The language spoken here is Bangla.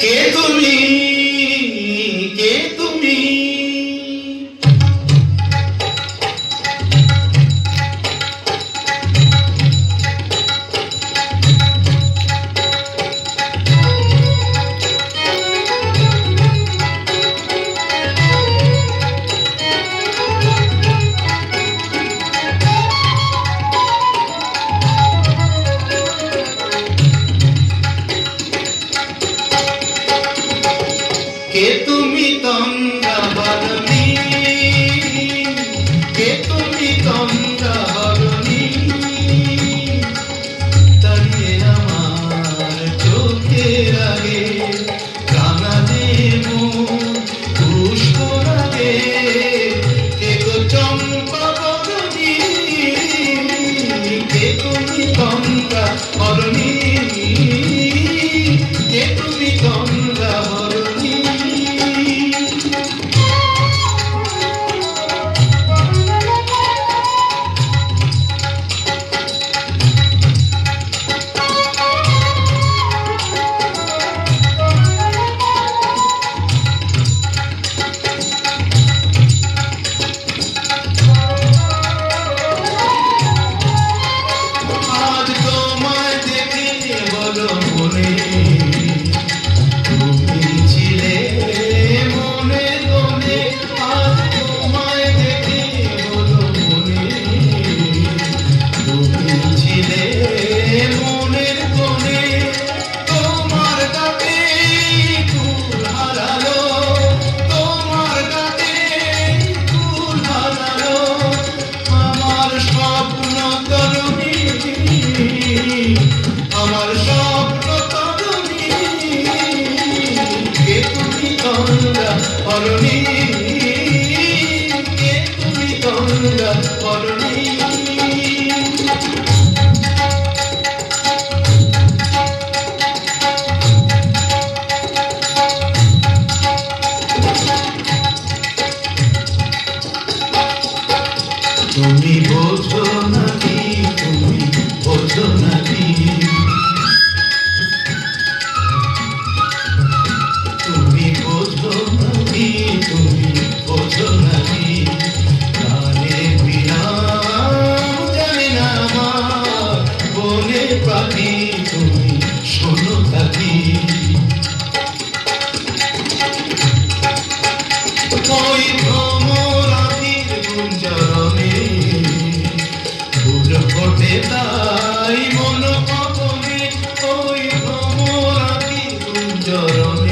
কে তুমি, কে তুমি? কে তুমি তন্দ্রা হরণী, কে তুমি তন্দ্রা হরণী? দাঁড়িয়ে আমার চোখের আগে কানাদে মন পুষ্প লাগে। কে গো চম্পা বরণী, কে তুমি তন্দ্রা হরণী? কে তুমি তন্দ্রা হরণী? আমার স্বপ্ন তরুণী, কে তুমি তন্দ্রা হরণী? কে তুমি তন্দ্রা হরণী? তুমি বোঝো নাকি, তুমি বোঝো নাকি? তুমি বোঝো নাকি, তুমি বোঝো নাকি? গানে বিরাম জানে না আমার বনে পাখি, তুমি শোনো থাকি। ওই ভ্রমরাতির গুঞ্জরণে ফুল ফোটে তাই মন পবনে, ওই ভ্রমরাতির গুঞ্জরণে